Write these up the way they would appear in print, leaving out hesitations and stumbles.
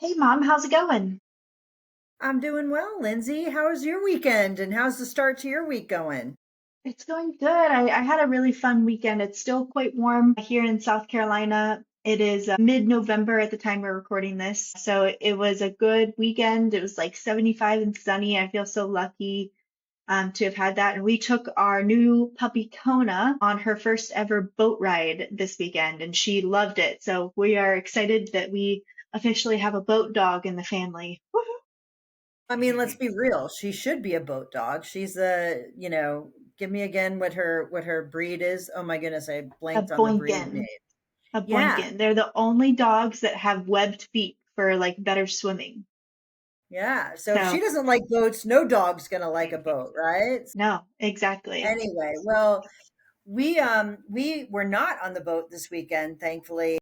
Hey, Mom, how's it going? I'm doing well, Lindsay. How was your weekend and how's the start to your week going? It's going good. I had a really fun weekend. It's still quite warm here in South Carolina. It is mid-November at the time we're recording this. So it was a good weekend. It was like 75 and sunny. I feel so lucky to have had that. And we took our new puppy Kona on her first ever boat ride this weekend, and she loved it. So we are excited that we officially have a boat dog in the family. I mean, let's be real. She should be a boat dog. She's give me again what her breed is. Oh my goodness, I A blanked on the breed name. Boinkin. A Yeah. Boinkin. They're the only dogs that have webbed feet for like better swimming. Yeah. So if she So, doesn't like boats, no dog's gonna like a boat, right? no, exactly. Anyway, well, we were not on the boat this weekend, thankfully.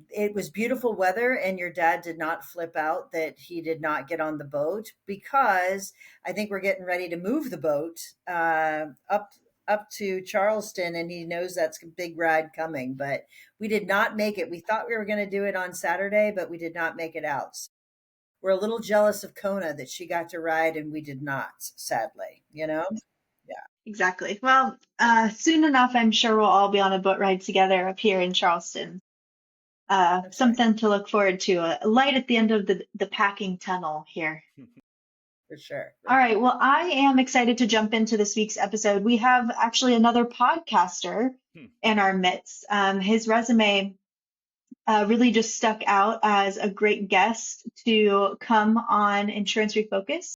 It was beautiful weather and your dad did not flip out that he did not get on the boat because I think we're getting ready to move the boat up to Charleston and he knows that's a big ride coming, but we did not make it. We thought we were going to do it on Saturday, but we did not make it out. So we're a little jealous of Kona that she got to ride and we did not, sadly, you know? Yeah, Exactly. Well, soon enough, I'm sure we'll all be on a boat ride together up here in Charleston. that's right. Something to look forward to. A light at the end of the packing tunnel here. For sure. All For right. sure. Well, I am excited to jump into this week's episode. We have actually another podcaster in our midst. His resume really just stuck out as a great guest to come on Insurance Refocused.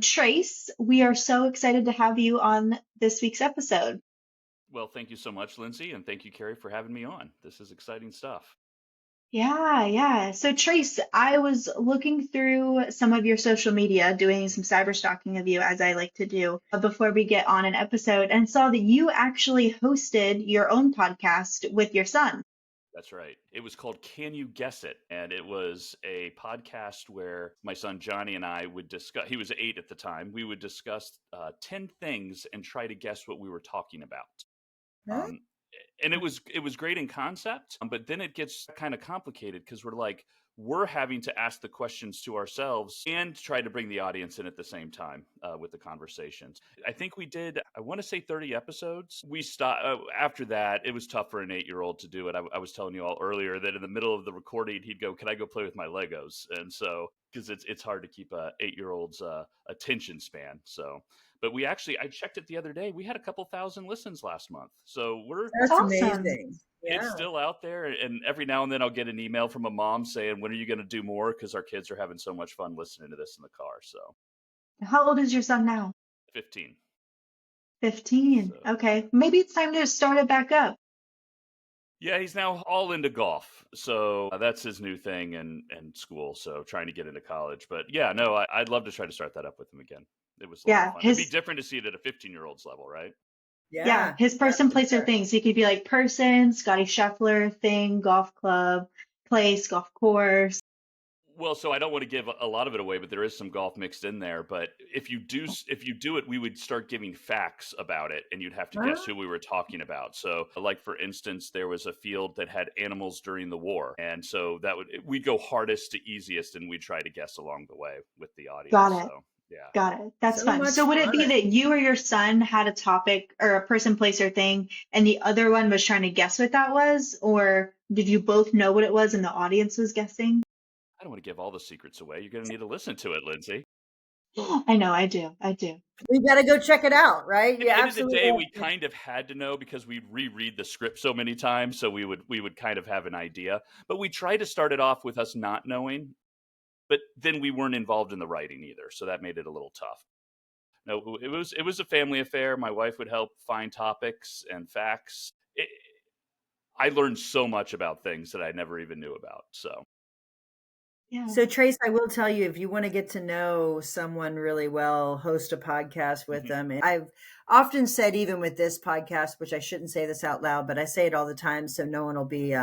Trace, we are so excited to have you on this week's episode. Well, thank you so much, Lindsay, and thank you, Carey, for having me on. This is exciting stuff. Yeah, yeah. So, Trace, I was looking through some of your social media, doing some cyber stalking of you, as I like to do, before we get on an episode, and saw that you actually hosted your own podcast with your son. That's right. It was called Can You Guess It? And it was a podcast where my son Johnny and I would discuss, he was 8 at the time, we would discuss 10 things and try to guess what we were talking about. Huh? Um, and it was great in concept, but then it gets kind of complicated because we're having to ask the questions to ourselves and try to bring the audience in at the same time with the conversations. I think we did, I want to say 30 episodes. We stopped after that. It was tough for an 8-year-old to do it. I was telling you all earlier that in the middle of the recording, he'd go, "Can I go play with my Legos?" And so because it's hard to keep a 8-year-old's attention span. So but I checked it the other day. We had a couple thousand listens last month. So That's That's awesome. amazing. it's Yeah. still out there. And every now and then I'll get an email from a mom saying, "When are you going to do more?" Because our kids are having so much fun listening to this in the car. So How old is your son now? 15. 15. So Okay. Maybe it's time to start it back up. yeah, he's now all into golf. So that's his new thing and school. So trying to get into college. But yeah, no, I'd love to try to start that up with him again. It was a lot of Yeah, fun. It'd be his different to see it at a 15-year-old's level, right? yeah, Yeah. his Yeah, person, for place, or sure. thing. So he could be like person, Scotty Scheffler, thing, golf club, place, golf course. Well, so I don't want to give a lot of it away, but there is some golf mixed in there. But if you do it, we would start giving facts about it, and you'd have to guess Huh? who we were talking about. So, like for instance, there was a field that had animals during the war, and so we'd go hardest to easiest, and we'd try to guess along the way with the audience. Got it. So, yeah. Got it. That's So fun. much So would it be fun. that you or your son had a topic or a person, place, or thing, and the other one was trying to guess what that was? Or did you both know what it was and the audience was guessing? I don't want to give all the secrets away. You're going to need to listen to it, Lindsay. I know, I do. I do. We got to go check it out, right? You End of the absolutely day, have we to. kind of had to know because we reread the script so many times, so we would kind of have an idea. But we tried to start it off with us not knowing, but then we weren't involved in the writing either, so that made it a little tough. No, it was a family affair. My wife would help find topics and facts. I learned so much about things that I never even knew about. So Yeah. So, Trace, I will tell you if you want to get to know someone really well, host a podcast with them. And I've often said, even with this podcast, which I shouldn't say this out loud, but I say it all the time so no one will be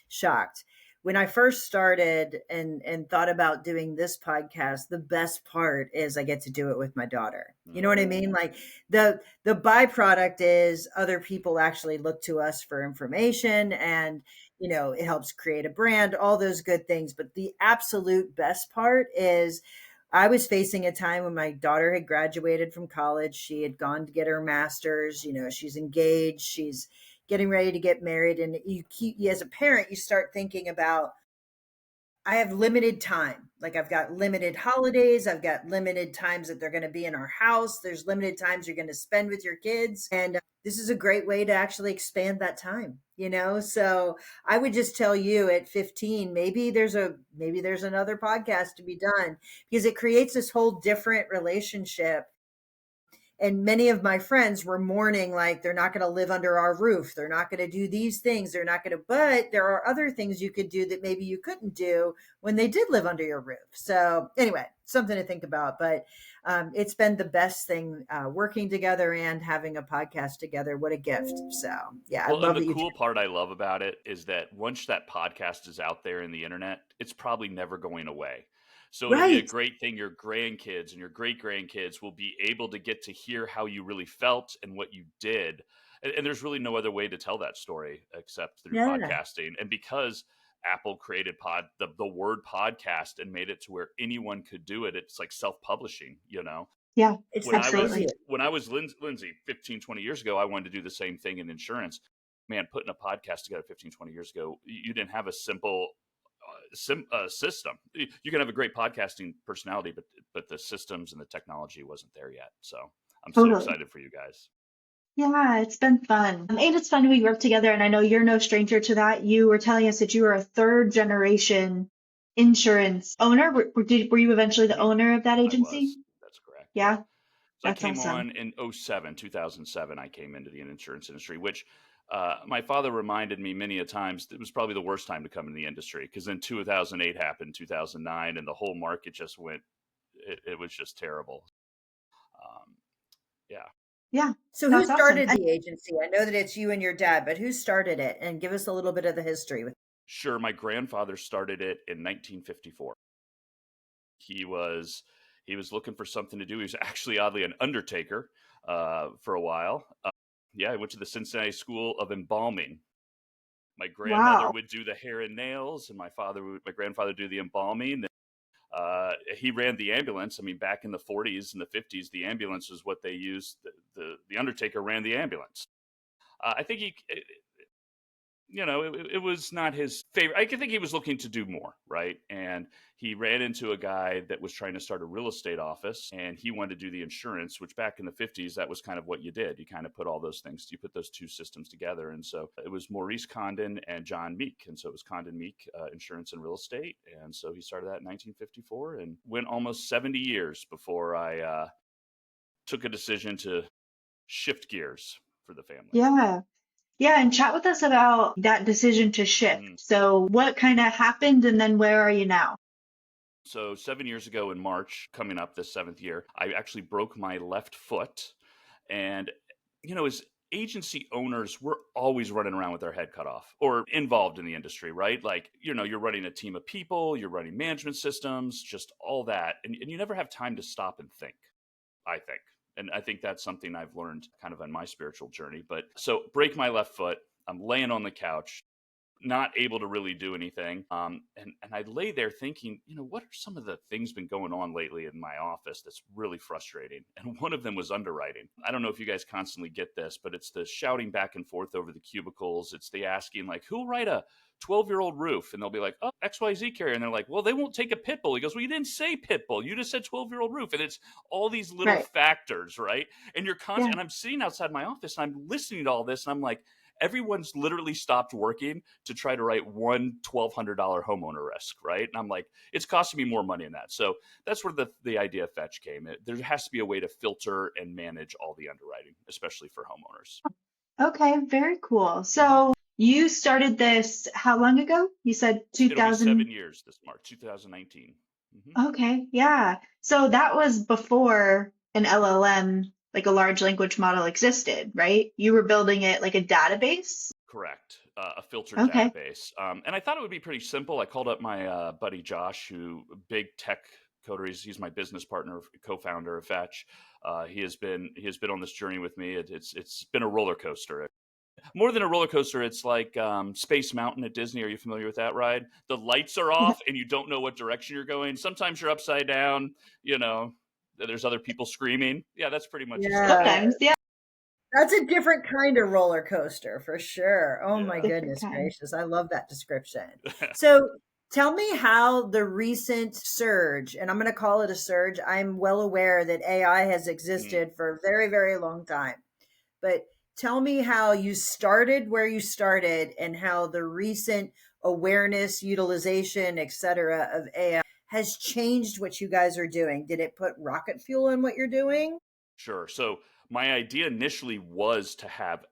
shocked. When I first started and thought about doing this podcast, the best part is I get to do it with my daughter. You know what I mean? Like the byproduct is other people actually look to us for information and it helps create a brand, all those good things. But the absolute best part is I was facing a time when my daughter had graduated from college. She had gone to get her master's, she's engaged, she's getting ready to get married. And as a parent, you start thinking about, I have limited time. Like I've got limited holidays. I've got limited times that they're going to be in our house. There's limited times you're going to spend with your kids. And this is a great way to actually expand that time. So I would just tell you at 15, maybe there's another podcast to be done, because it creates this whole different relationship. And many of my friends were mourning, like, they're not going to live under our roof, they're not going to do these things, they're not going to, but there are other things you could do that maybe you couldn't do when they did live under your roof. So anyway, something to think about. But it's been the best thing, working together and having a podcast together. What a gift. So yeah, I Well, and love the that you. cool part I love about it is that once that podcast is out there in the internet, it's probably never going away. So it'll be a Right. great thing. Your grandkids and your great grandkids will be able to get to hear how you really felt and what you did. And there's really no other way to tell that story except through Yeah. podcasting. And because Apple created the word podcast and made it to where anyone could do it, it's like self-publishing. Yeah, It's when the I was absolutely. easiest. when I was Lindsay 15, 20 years ago, I wanted to do the same thing in insurance. Man, putting a podcast together 15, 20 years ago, you didn't have a simple system. You can have a great podcasting personality, but the systems and the technology wasn't there yet. So I'm so Totally. excited for you guys. Yeah, it's been fun. And it's fun we work together, and I know you're no stranger to that. You were telling us that you were a third generation insurance owner. Were you eventually the Hmm. owner of that I agency? was. That's correct. Yeah. Yeah, So I that's came awesome. on in 2007. I came into the insurance industry, which my father reminded me many a times it was probably the worst time to come in the industry, because then 2008 happened, 2009, and the whole market just went, it was just terrible. Um, yeah. Yeah, So who that's awesome. started the agency? I know that it's you and your dad, but who started it? And give us a little bit of the history with. Sure. My grandfather started it in 1954. He was he was looking for something to do. He was actually oddly an undertaker for a while. Yeah, I went to the Cincinnati School of Embalming. My grandmother Wow. would do the hair and nails, and my grandfather do the embalming. He ran the ambulance. I mean, back in the 40s and the 50s, the ambulance was what they used. The undertaker ran the ambulance. I think it was not his favorite. I think he was looking to do more, right? And he ran into a guy that was trying to start a real estate office, and he wanted to do the insurance, which back in the 50s, that was kind of what you did. You kind of put all those things, you put those two systems together. And so it was Maurice Condon and John Meek. And so it was Condon Meek, insurance and real estate. And so he started that in 1954 and went almost 70 years before I took a decision to shift gears for the family. Yeah. Yeah, and chat with us about that decision to shift. Mhm. So what kind of happened and then where are you now? So 7 years ago in March, coming up this seventh year, I actually broke my left foot. And, as agency owners, we're always running around with our head cut off or involved in the industry, right? Like, you're running a team of people, you're running management systems, just all that. And you never have time to stop and think, I think. And I think that's something I've learned kind of on my spiritual journey. But so break my left foot. I'm laying on the couch, not able to really do anything. And I lay there thinking, what are some of the things been going on lately in my office that's really frustrating? And one of them was underwriting. I don't know if you guys constantly get this, but it's the shouting back and forth over the cubicles. It's the asking, like, who'll write a 12-year-old roof? And they'll be like, oh, XYZ carrier. And they're like, well, they won't take a pit bull. He goes, well, you didn't say pit bull. You just said 12-year-old roof. And it's all these little Right. factors, right? And you're Yeah. constant. And I'm sitting outside my office and I'm listening to all this. And I'm like, everyone's literally stopped working to try to write one $1,200 homeowner risk, right? And I'm like, it's costing me more money than that. So that's where the idea of Fetch came. There has to be a way to filter and manage all the underwriting, especially for homeowners. Okay, very cool. Mhm. So you started this how long ago? You said It'll be 2000. 7 years this March, 2019. Hmm. Okay, yeah. So that was before an LLM, like a large language model existed, right? You were building it like a database? Correct. A filtered Okay. database. And I thought it would be pretty simple. I called up my buddy Josh, who big tech coder. He's my business partner, co-founder of Fetch. He has been on this journey with me. It's been a roller coaster. More than a roller coaster, it's like Space Mountain at Disney. Are you familiar with that ride? The lights are off and you don't know what direction you're going. Sometimes you're upside down, you know, there's other people screaming. Yeah, that's pretty much the same Yeah. thing. Sometimes, yeah, That's a different kind of roller coaster for sure. Oh my Yeah. different goodness kind. gracious. I love that description. So tell me how the recent surge, and I'm going to call it a surge. I'm well aware that AI has Mm, existed for a very, very long time, but tell me how you started where you started and how the recent awareness, utilization, etc. of AI has changed what you guys are doing. Did it put rocket fuel in what you're doing? sure. So my idea initially was to have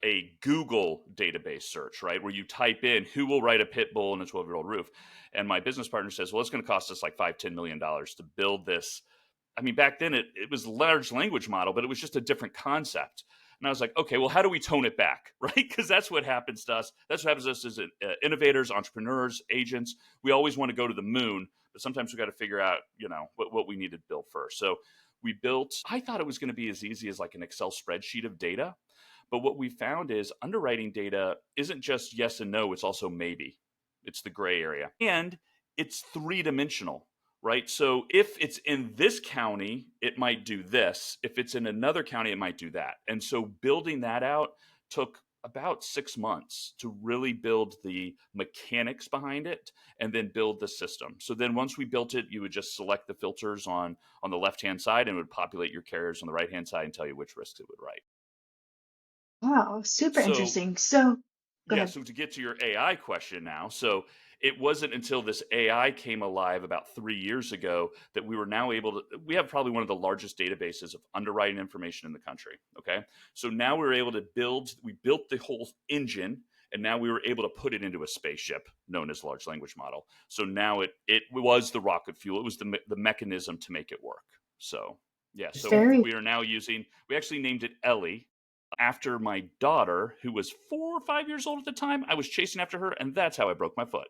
a Google database search, right? Where you type in who will ride a pit bull in a 12-year-old roof. And my business partner says, well, it's going to cost us like $5-10 million to build this. I mean, back then it was large language model, but it was just a different concept. And I was like, okay, well, how do we tone it back, right? Because that's what happens to us. That's what happens to us as innovators, entrepreneurs, agents. We always want to go to the moon, but sometimes we got to figure out, what we need to build first. So we built. I thought it was going to be as easy as like an Excel spreadsheet of data, but what we found is underwriting data isn't just yes and no; it's also maybe. It's the gray area, and it's three-dimensional, right? So if it's in this county, it might do this. If it's in another county, it might do that. And so building that out took about 6 months to really build the mechanics behind it and then build the system. So then once we built it, you would just select the filters on the left-hand side and it would populate your carriers on the right-hand side and tell you which risks it would write. Wow, super So interesting. So, go yeah, ahead. so to get to your AI question now, so it wasn't until this AI came alive about 3 years ago that we were now able to. We have probably one of the largest databases of underwriting information in the country. Okay, so now we were able to build. We built the whole engine, and now we were able to put it into a spaceship known as large language model. So now it was the rocket fuel. It was the mechanism to make it work. So yeah, so Very we are now using. We actually named it Ellie after my daughter, who was 4 or 5 years old at the time. I was chasing after her, and that's how I broke my foot.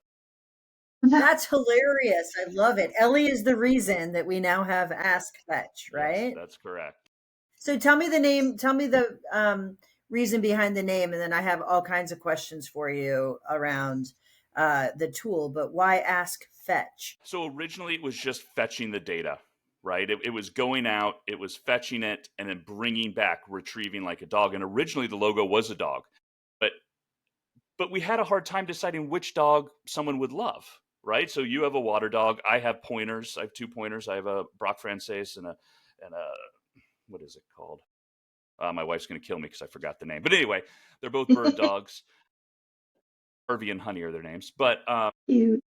That's hilarious. I love it. Ellie is the reason that we now have Ask Fetch, Yes, right? that's correct. So tell me the name, tell me the reason behind the name, and then I have all kinds of questions for you around the tool. But why Ask Fetch? So originally it was just fetching the data, right? It was going out, it was fetching it, and then bringing back, retrieving like a dog. And originally the logo was a dog, but we had a hard time deciding which dog someone would love, right? So you have a water dog, I have pointers. I have two pointers. I have a Brock Frances and a what is it called? My wife's going to kill me because I forgot the name. But anyway, they're both bird dogs. Harvey and Honey are their names. But cute.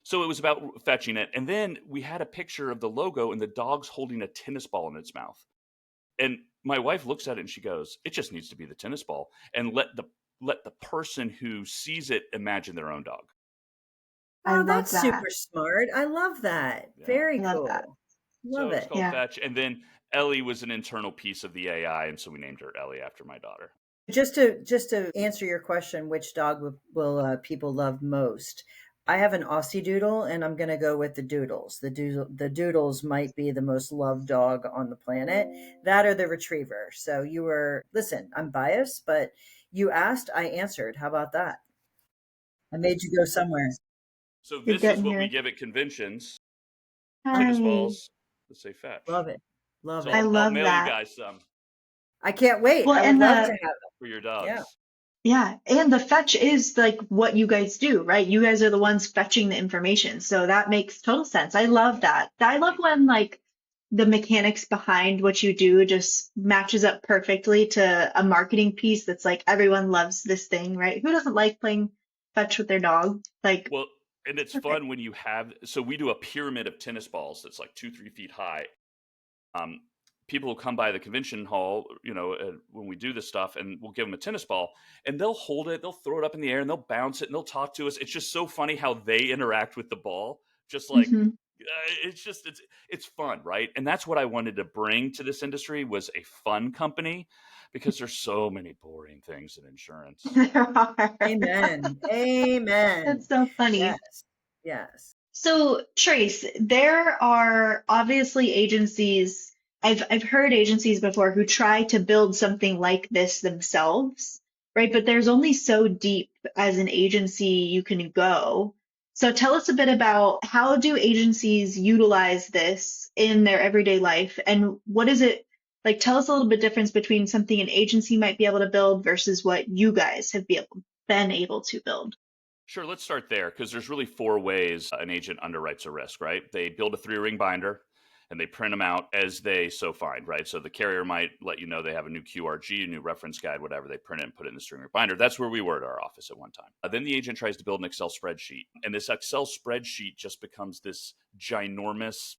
so it was about fetching it. And then we had a picture of the logo and the dog's holding a tennis ball in its mouth. And my wife looks at it and she goes, it just needs to be the tennis ball. And let the person who sees it imagine their own dog. I Oh, love that's that. super smart. I love that. Yeah. Very I love that. cool. So Love it was it. called Yeah. Fetch. And then Ellie was an internal piece of the AI. And so we named her Ellie after my daughter. Just to answer your question, which dog will people love most? I have an Aussie Doodle, and I'm going to go with the Doodles. The Doodles might be the most loved dog on the planet. That or the Retriever. So you were listen. I'm biased, but you asked, I answered. How about that? I made you go somewhere. So You're this is getting what we your give at conventions. Tennis hi. balls that say Fetch. Love it. Love So I it. I'll love mail you that. guys some I can't wait. Well, I would and love to the have them. for your Yeah. dogs. yeah, and the fetch is like what you guys do, right? You guys are the ones fetching the information. So that makes total sense. I love that. I love Thank you. when like the mechanics behind what you do just matches up perfectly to a marketing piece that's like everyone loves this thing, right? Who doesn't like playing fetch with their dog? Like, Well, and it's perfect. fun when you have. So we do a pyramid of tennis balls that's like 2-3 feet high. Um, People will come by the convention hall, when we do this stuff, and we'll give them a tennis ball, and they'll hold it, they'll throw it up in the air, and they'll bounce it, and they'll talk to us. It's just so funny how they interact with the ball. Just like Hmm. it's fun, right? And that's what I wanted to bring to this industry was a fun company because there's so many boring things in insurance. There are. Amen. Amen. That's so funny. Yes. Yes. So, Trace, there are obviously agencies. I've heard agencies before who try to build something like this themselves. right? But there's only so deep as an agency you can go. So tell us a bit about how do agencies utilize this in their everyday life, and what is it like? Tell us a little bit difference between something an agency might be able to build versus what you guys have been able to build. Sure, let's start there because there's really four ways an agent underwrites a risk, right? They build a three-ring binder and they print them out as they so find, right? So the carrier might let you know they have a new QRG, a new reference guide, whatever. They print it and put it in the three-ring binder. That's where we were at our office at one time. Then the agent tries to build an Excel spreadsheet, and this Excel spreadsheet just becomes this ginormous,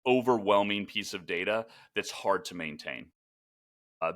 overwhelming piece of data that's hard to maintain.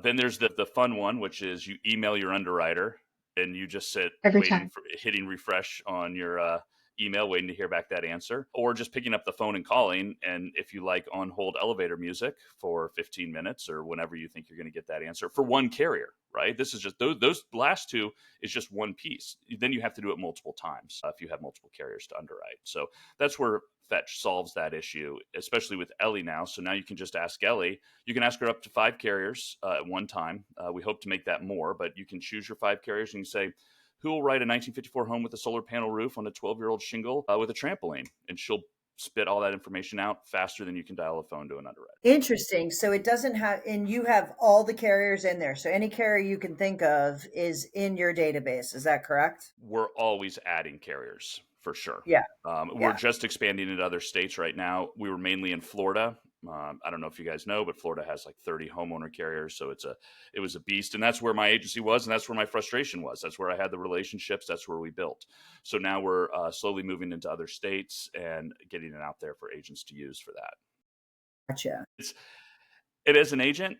Then there's the fun one, which is you email your underwriter and you just sit Every waiting time. for hitting refresh on your email, waiting to hear back that answer, or just picking up the phone and calling. And if you like on hold elevator music for 15 minutes or whenever you think you're going to get that answer for one carrier, right? This is just those last two is just one piece. Then you have to do it multiple times if you have multiple carriers to underwrite. So that's where Fetch solves that issue, especially with Ellie now. So now you can just ask Ellie. You can ask her up to 5 carriers at one time. We hope to make that more, but you can choose your 5 carriers and you say, who will write a 1954 home with a solar panel roof on a 12-year-old shingle with a trampoline? And she'll spit all that information out faster than you can dial a phone to an underwriter. Interesting. So it doesn't have, and you have all the carriers in there. So any carrier you can think of is in your database. Is that correct? We're always adding carriers for sure. Yeah. We're just expanding into other states right now. We were mainly in Florida. I don't know if you guys know, but Florida has like 30 homeowner carriers, so it was a beast, and that's where my agency was, and that's where my frustration was. That's where I had the relationships. That's where we built. So now we're slowly moving into other states and getting it out there for agents to use for that. Gotcha. It as an agent,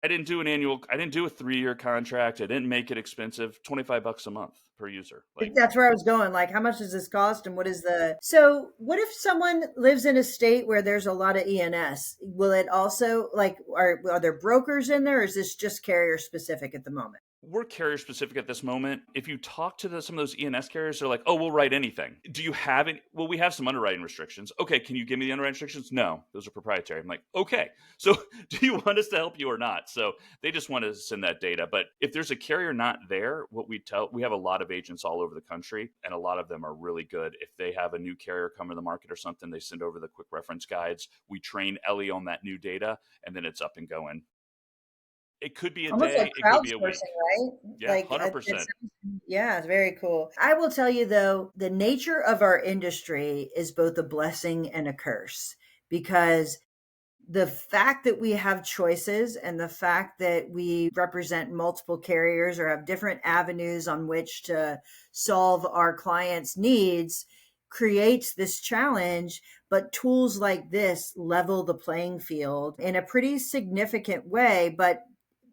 I didn't do a 3-year contract. I didn't make it expensive. $25 a month per user. Like, That's where I was going. Like, how much does this cost? And what if someone lives in a state where there's a lot of ENS? Will it also, like, are there brokers in there, or is this just carrier specific at the moment? we're carrier specific at this moment. If you talk to some of those ENS carriers, they're like, oh, we'll write anything. Do you have any? Well, we have some underwriting restrictions. Okay, can you give me the underwriting restrictions? No, those are proprietary. I'm like, okay, so do you want us to help you or not? So they just want to send that data. But if there's a carrier not there, we have a lot of agents all over the country, and a lot of them are really good. If they have a new carrier come to the market or something, they send over the quick reference guides. We train Ellie on that new data, and then it's up and going. It could be a Almost like day, it could be a crowdsourcing, week. right? Yeah, Like, 100%. yeah, it's very cool. I will tell you though, the nature of our industry is both a blessing and a curse, because the fact that we have choices and the fact that we represent multiple carriers or have different avenues on which to solve our clients' needs creates this challenge. But tools like this level the playing field in a pretty significant way. But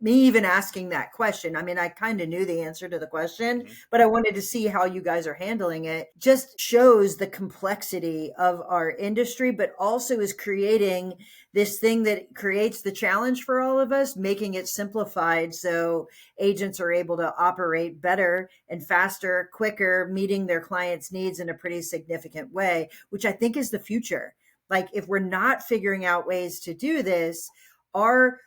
me even asking that question, I mean, I kind of knew the answer to the question, but I wanted to see how you guys are handling it. Just shows the complexity of our industry, but also is creating this thing that creates the challenge for all of us, making it simplified so agents are able to operate better and faster, quicker, meeting their clients' needs in a pretty significant way, which I think is the future. Like, if we're not figuring out ways to do this, our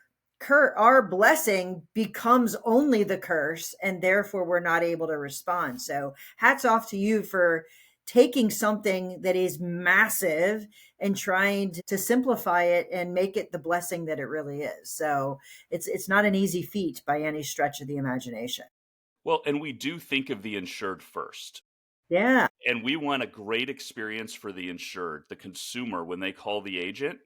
blessing becomes only the curse, and therefore we're not able to respond. So hats off to you for taking something that is massive and trying to simplify it and make it the blessing that it really is. So it's not an easy feat by any stretch of the imagination. Well, and we do think of the insured first. Yeah. And we want a great experience for the insured, the consumer, when they call the agent.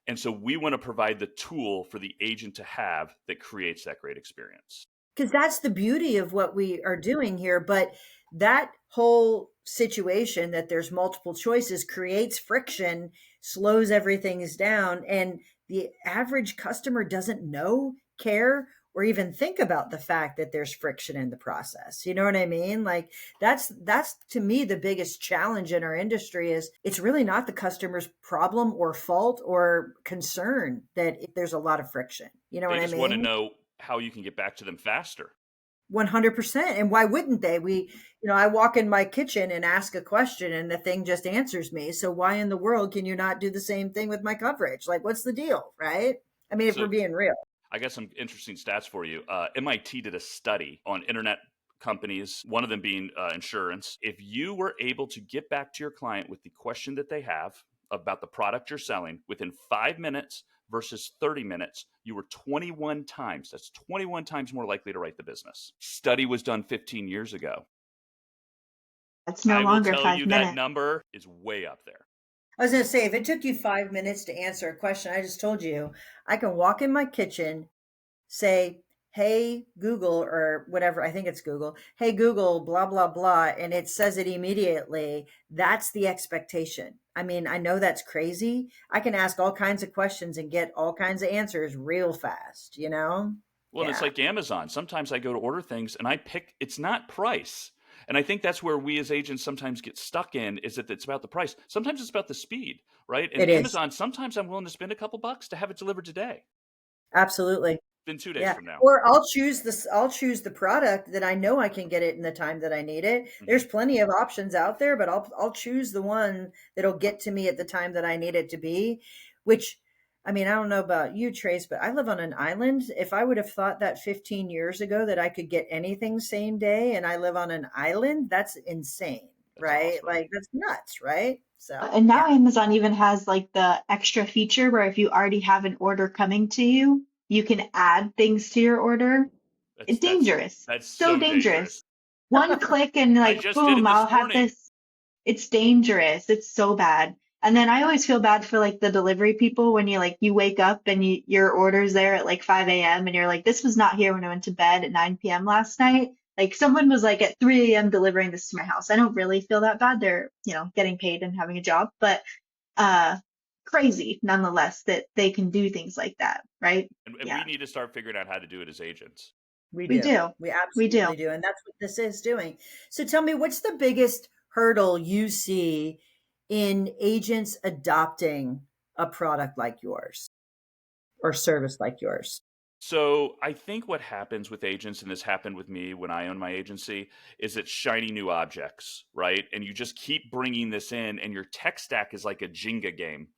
And so we want to provide the tool for the agent to have that creates that great experience. Because that's the beauty of what we are doing here. But that whole situation that there's multiple choices creates friction, slows everything down, and the average customer doesn't know, care, or even think about the fact that there's friction in the process. You know what I mean? Like, that's to me the biggest challenge in our industry. Is it's really not the customer's problem or fault or concern that there's a lot of friction. You know They what I just want to mean? know how you can get back to them faster. 100%. And why wouldn't they? I walk in my kitchen and ask a question and the thing just answers me. So why in the world can you not do the same thing with my coverage? Like, what's the deal? Right? I mean, if we're So being real. I got some interesting stats for you. MIT did a study on internet companies, one of them being insurance. If you were able to get back to your client with the question that they have about the product you're selling within 5 minutes versus 30 minutes, you were 21 times, that's 21 times more likely to write the business. Study was done 15 years ago. It's no I will longer tell five you that minutes. number is way up there. I was going to say, if it took you 5 minutes to answer a question, I just told you, I can walk in my kitchen, say, hey, Google, or whatever, I think it's Google, hey, Google, blah, blah, blah, and it says it immediately. That's the expectation. I mean, I know that's crazy. I can ask all kinds of questions and get all kinds of answers real fast, you know? Well, and it's Yeah, like Amazon. Sometimes I go to order things and I pick, it's not price. And I think that's where we as agents sometimes get stuck in, is that it's about the price. Sometimes it's about the speed, right? And it is. Amazon, sometimes I'm willing to spend a couple bucks to have it delivered today, Absolutely. then 2 days Yeah. from now. Or I'll choose the product that I know I can get it in the time that I need it. Hmm. There's plenty of options out there, but I'll choose the one that'll get to me at the time that I need it to be, which I mean, I don't know about you, Trace, but I live on an island. If I would have thought that 15 years ago that I could get anything same day and I live on an island, that's insane, That's right? awesome. Like that's nuts, right? So, And now yeah. Amazon even has like the extra feature where if you already have an order coming to you, you can add things to your order. That's It's that's dangerous. that's So so dangerous. dangerous. One click and I like just did boom, it I'll this have morning. this. It's dangerous. It's so bad. And then I always feel bad for like the delivery people when you wake up and your order's there at like 5 a.m. and you're like, this was not here when I went to bed at 9 p.m. last night. Like someone was like at 3 a.m. delivering this to my house. I don't really feel that bad. They're, getting paid and having a job, but uh crazy nonetheless that they can do things like that, right? And we Yeah, need to start figuring out how to do it as agents. We we do. do. We We do. absolutely do. And that's what this is doing. So tell me, what's the biggest hurdle you see in agents adopting a product like yours or service like yours? So I think what happens with agents, and this happened with me when I owned my agency, is it's shiny new objects, right? And you just keep bringing this in, and your tech stack is like a Jenga game,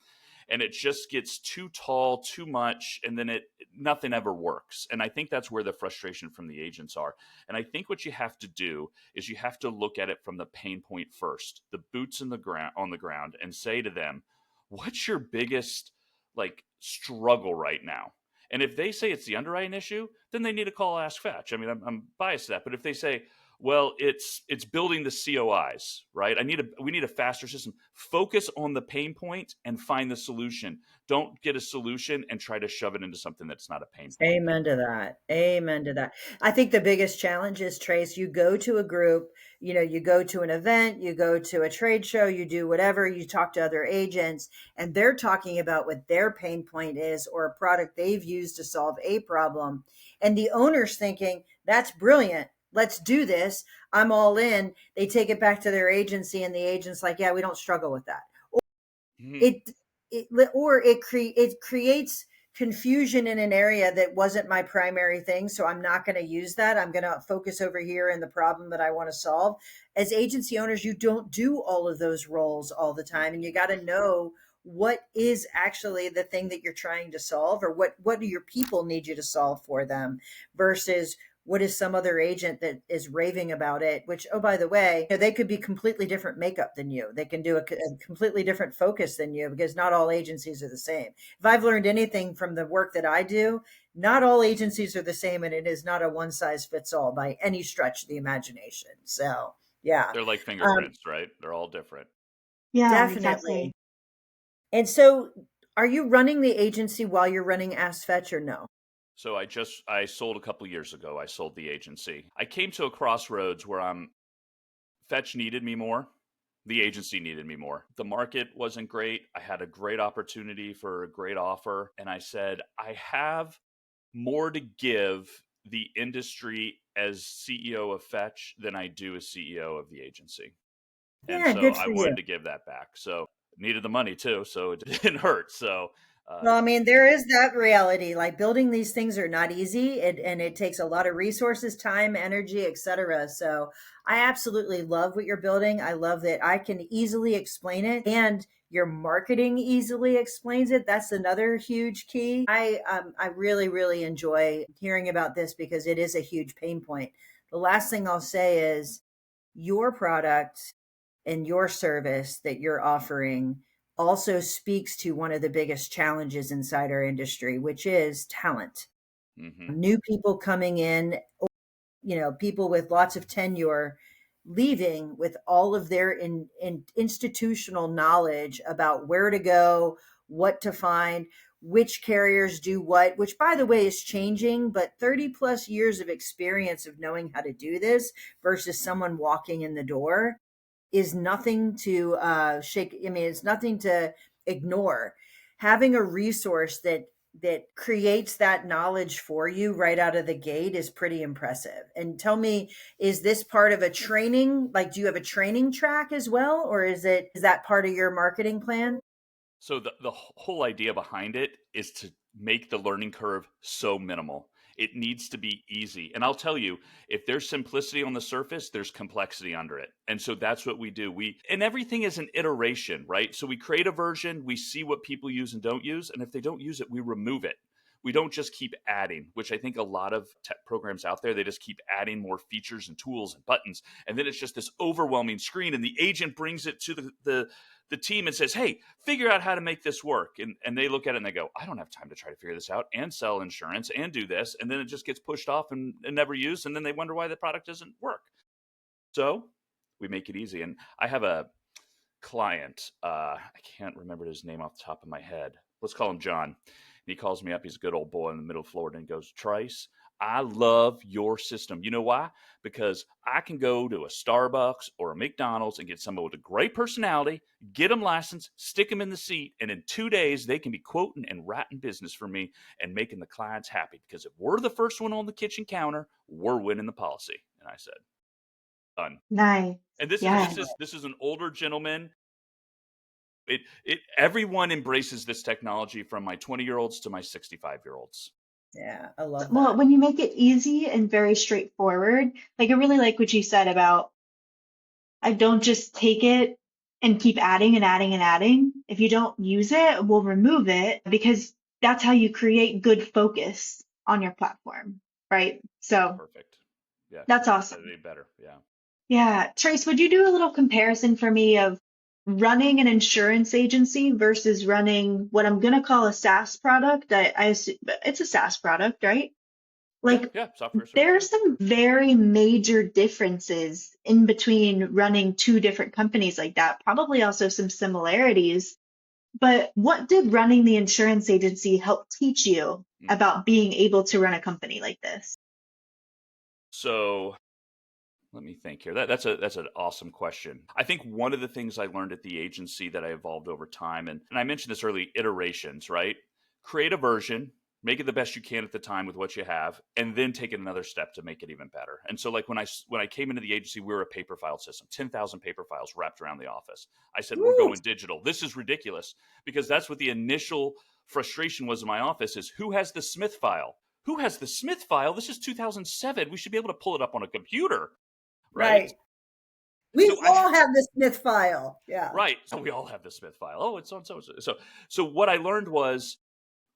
and it just gets too tall, too much, and then it nothing ever works. And I think that's where the frustration from the agents are. And I think what you have to do is you have to look at it from the pain point first, the boots in the ground on the ground, and say to them, "What's your biggest like struggle right now?" And if they say it's the underwriting issue, then they need to call Ask Fetch. I mean, I'm biased to that, but if they say, well, it's building the COIs, right? We need a faster system. Focus on the pain point and find the solution. Don't get a solution and try to shove it into something that's not a pain point. Amen to that. Amen to that. I think the biggest challenge is, Trace, you go to a group, you go to an event, you go to a trade show, you do whatever, you talk to other agents, and they're talking about what their pain point is or a product they've used to solve a problem. And the owner's thinking, that's brilliant. Let's do this. I'm all in. They take it back to their agency, and the agent's like, yeah, we don't struggle with that. Hmm. it it creates confusion in an area that wasn't my primary thing, so I'm not going to use that. I'm going to focus over here in the problem that I want to solve. As agency owners, you don't do all of those roles all the time, and you got to know what is actually the thing that you're trying to solve, or what do your people need you to solve for them, versus what is some other agent that is raving about it, which, oh, by the way, they could be completely different makeup than you. They can do a completely different focus than you, because not all agencies are the same. If I've learned anything from the work that I do, not all agencies are the same, and it is not a one size fits all by any stretch of the imagination. So, yeah, They're like um, fingerprints, right? They're all different. Yeah, definitely. exactly. And so, are you running the agency while you're running Ask Fetch, or no? So I sold a couple years ago. I sold the agency. I came to a crossroads where Fetch needed me more. The agency needed me more. The market wasn't great. I had a great opportunity for a great offer. And I said, I have more to give the industry as CEO of Fetch than I do as CEO of the agency. And Yeah, so good I for you. wanted to give that back. So needed the money too. So it didn't hurt. So Well, I mean, there is that reality. Like building these things are not easy, and it takes a lot of resources, time, energy, etc. So I absolutely love what you're building. I love that I can easily explain it, and your marketing easily explains it. That's another huge key. I really really enjoy hearing about this because it is a huge pain point. The last thing I'll say is your product and your service that you're offering also speaks to one of the biggest challenges inside our industry, which is talent. Hmm. New people coming in, people with lots of tenure leaving with all of their in institutional knowledge about where to go, what to find, which carriers do what, which by the way is changing, but 30 plus years of experience of knowing how to do this versus someone walking in the door is nothing to shake. I mean, it's nothing to ignore. Having a resource that creates that knowledge for you right out of the gate is pretty impressive. And tell me, is this part of a training? Like, do you have a training track as well, or is that part of your marketing plan? So the whole idea behind it is to make the learning curve so minimal. It needs to be easy. And I'll tell you, if there's simplicity on the surface, there's complexity under it. And so that's what we do. And everything is an iteration, right? So we create a version, we see what people use and don't use, and if they don't use it, we remove it. We don't just keep adding, which I think a lot of tech programs out there, they just keep adding more features and tools and buttons. And then it's just this overwhelming screen. And the agent brings it to the team and says, hey, figure out how to make this work. And they look at it and they go, I don't have time to try to figure this out and sell insurance and do this. And then it just gets pushed off and never used. And then they wonder why the product doesn't work. So we make it easy. And I have a client, I can't remember his name off the top of my head. Let's call him John. And he calls me up. He's a good old boy in the middle of Florida and goes, Trace, I love your system. You know why? Because I can go to a Starbucks or a McDonald's and get someone with a great personality, get them licensed, stick them in the seat, and in 2 days they can be quoting and writing business for me and making the clients happy. Because if we're the first one on the kitchen counter, we're winning the policy. And I said, done. Nice. And this is Yes. this is an older gentleman. It everyone embraces this technology from my 20-year-olds to my 65-year-olds. Yeah, I love Well, that. when you make it easy and very straightforward, like I really like what you said about I don't just take it and keep adding and adding and adding. If you don't use it, we'll remove it because that's how you create good focus on your platform, right? So Perfect. Yeah, that's couldn't have said it awesome. any better. Yeah. Yeah. Trace, would you do a little comparison for me of running an insurance agency versus running what I'm going to call a SaaS product? I assume it's a SaaS product, right? Yeah, Like yeah. Software service, there are yeah. some very major differences in between running two different companies like that, probably also some similarities. But what did running the insurance agency help teach you Mhm. about being able to run a company like this? So let me think here. That's an awesome question. I think one of the things I learned at the agency that I evolved over time, and I mentioned this early, iterations, right? Create a version, make it the best you can at the time with what you have, and then take it another step to make it even better. And so, like when I came into the agency, we were a paper file system, 10,000 paper files wrapped around the office. I said, we're Woo! going digital. This is ridiculous because that's what the initial frustration was in my office: is who has the Smith file? Who has the Smith file? This is 2007. We should be able to pull it up on a computer, right? Right. We So I all have the Smith file. Yeah. right. So we all have the Smith file. Oh, it's on so so what I learned was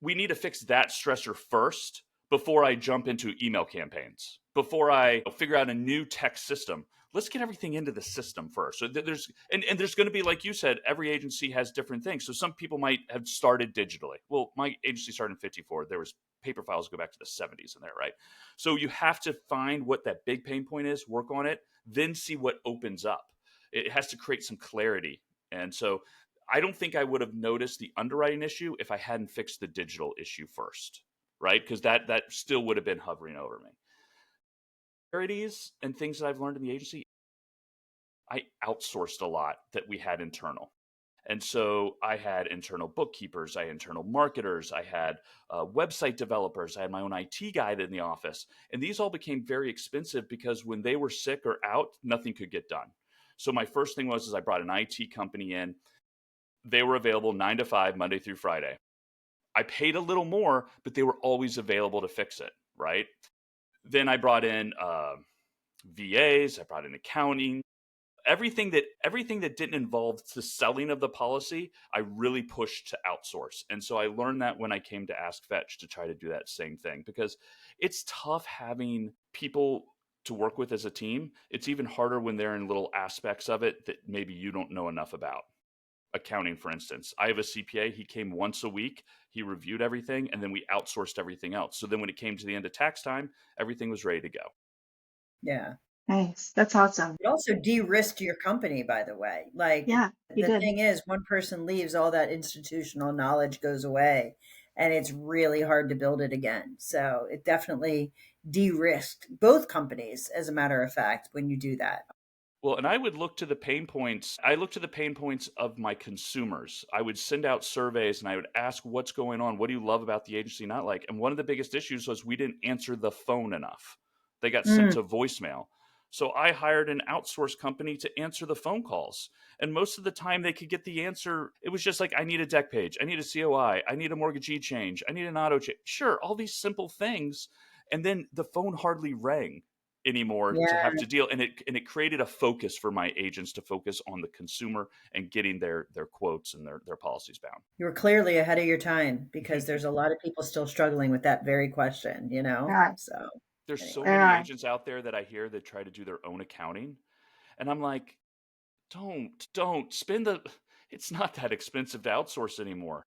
we need to fix that stressor first before I jump into email campaigns. Before I figure out a new tech system. Let's get everything into the system first. So and there's going to be, like you said, every agency has different things. So some people might have started digitally. Well, my agency started in 54. There was paper files go back to the 70s in there, right? So you have to find what that big pain point is, work on it, then see what opens up. It has to create some clarity. And so I don't think I would have noticed the underwriting issue if I hadn't fixed the digital issue first, right? Because that still would have been hovering over me. Charities and things that I've learned in the agency, I outsourced a lot that we had internal. And so I had internal bookkeepers, I had internal marketers, I had website developers, I had my own IT guy in the office. And these all became very expensive because when they were sick or out, nothing could get done. So my first thing was is I brought an IT company in. They were available 9 to 5, Monday through Friday. I paid a little more, but they were always available to fix it, right? Then I brought in VAs, I brought in accounting, everything that didn't involve the selling of the policy, I really pushed to outsource. And so I learned that when I came to Ask Fetch to try to do that same thing, because it's tough having people to work with as a team. It's even harder when they're in little aspects of it that maybe you don't know enough about. Accounting, for instance, I have a CPA. He came once a week, he reviewed everything, and then we outsourced everything else. So then when it came to the end of tax time, everything was ready to go. Yeah. Nice. That's awesome. It also de-risked your company, by the way. Like, Yeah, you the did. thing is, one person leaves, all that institutional knowledge goes away, and it's really hard to build it again. So it definitely de-risked both companies, as a matter of fact, when you do that. Well, and I would look to the pain points. I look to the pain points of my consumers. I would send out surveys and I would ask what's going on. What do you love about the agency, not like? And one of the biggest issues was we didn't answer the phone enough. They got sent Mm, to voicemail. So I hired an outsourced company to answer the phone calls. And most of the time they could get the answer. It was just like, I need a deck page. I need a COI. I need a mortgagee change. I need an auto change. Sure, all these simple things. And then the phone hardly rang anymore to yeah, have to deal, and it created a focus for my agents to focus on the consumer and getting their quotes and their policies bound. you were clearly ahead of your time, because there's a lot of people still struggling with that very question, you know? Yeah, So There's so anyway. many yeah. agents out there that I hear that try to do their own accounting, and I'm like, don't spend the it's not that expensive to outsource anymore.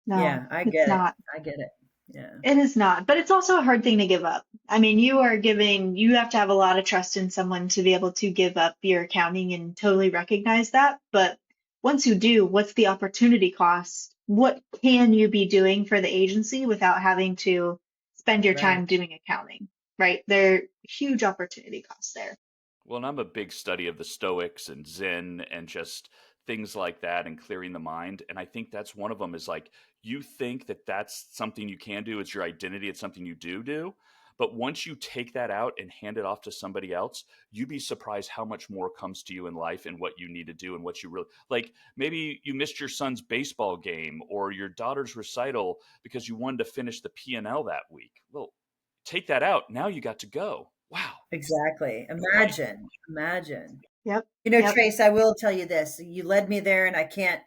No, Yeah, I it's get it. not. I get it. Yeah. It is not, but it's also a hard thing to give up. I mean, you have to have a lot of trust in someone to be able to give up your accounting and totally recognize that. But once you do, what's the opportunity cost? What can you be doing for the agency without having to spend your Right. time doing accounting, right? There are huge opportunity costs there. Well, and I'm a big study of the Stoics and Zen and just things like that and clearing the mind. And I think that's one of them is like, you think that that's something you can do. It's your identity. It's something you do. But once you take that out and hand it off to somebody else, you'd be surprised how much more comes to you in life and what you need to do and what you really like. Maybe you missed your son's baseball game or your daughter's recital because you wanted to finish the P&L that week. Well, take that out. Now you got to go. Wow. Exactly. Right. Imagine, imagine. Yep. You know, Yep. Trace, I will tell you this. You led me there, and I can't.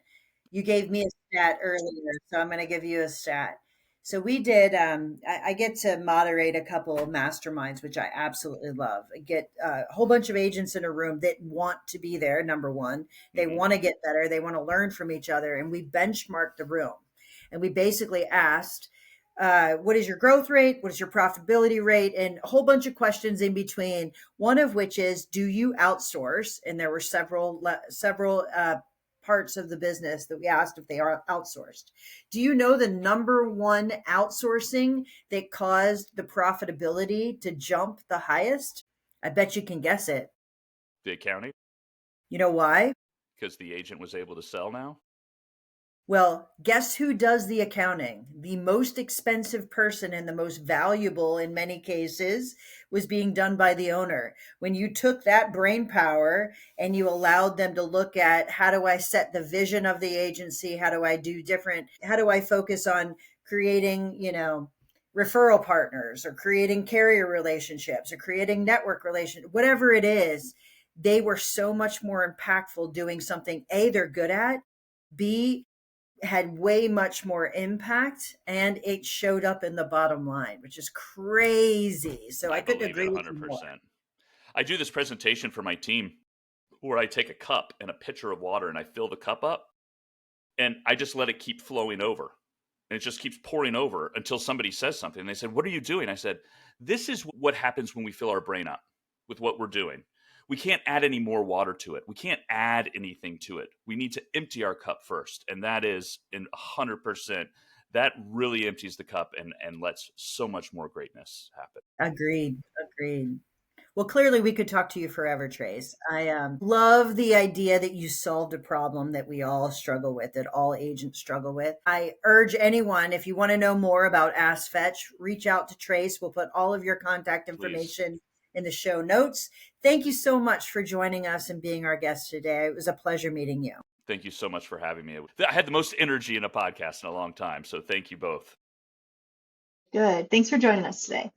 You gave me a stat earlier, so I'm going to give you a stat. So we did. I get to moderate a couple of masterminds, which I absolutely love. I get a whole bunch of agents in a room that want to be there. Number one, they Hmm. want to get better. They want to learn from each other, and we benchmarked the room, and we basically asked, what is your growth rate? What is your profitability rate? And a whole bunch of questions in between. One of which is, do you outsource? And there were several parts of the business that we asked if they are outsourced. Do you know the number one outsourcing that caused the profitability to jump the highest? I bet you can guess it. The accounting, You know why? because the agent was able to sell now. Well, guess who does the accounting? The most expensive person and the most valuable in many cases was being done by the owner. When you took that brain power and you allowed them to look at, how do I set the vision of the agency? How do I do different? How do I focus on creating, referral partners, or creating carrier relationships, or creating network relationships, whatever it is, they were so much more impactful doing something A, they're good at, B, had way much more impact, and it showed up in the bottom line, which is crazy. So I I couldn't believe it agree with you more. 100%. I do this presentation for my team where I take a cup and a pitcher of water and I fill the cup up and I just let it keep flowing over. And it just keeps pouring over until somebody says something. And they said, "What are you doing?" I said, "This is what happens when we fill our brain up with what we're doing. We can't add any more water to it. We can't add anything to it. We need to empty our cup first." And that is in 100%. That really empties the cup and lets so much more greatness happen. Agreed. Agreed. Well, clearly we could talk to you forever, Trace. I love the idea that you solved a problem that we all struggle with, that all agents struggle with. I urge anyone, if you want to know more about Ask Fetch, reach out to Trace. We'll put all of your contact Please. information in the show notes. Thank you so much for joining us and being our guest today. It was a pleasure meeting you. Thank you so much for having me. I had the most energy in a podcast in a long time. So thank you both. Good. Thanks for joining us today.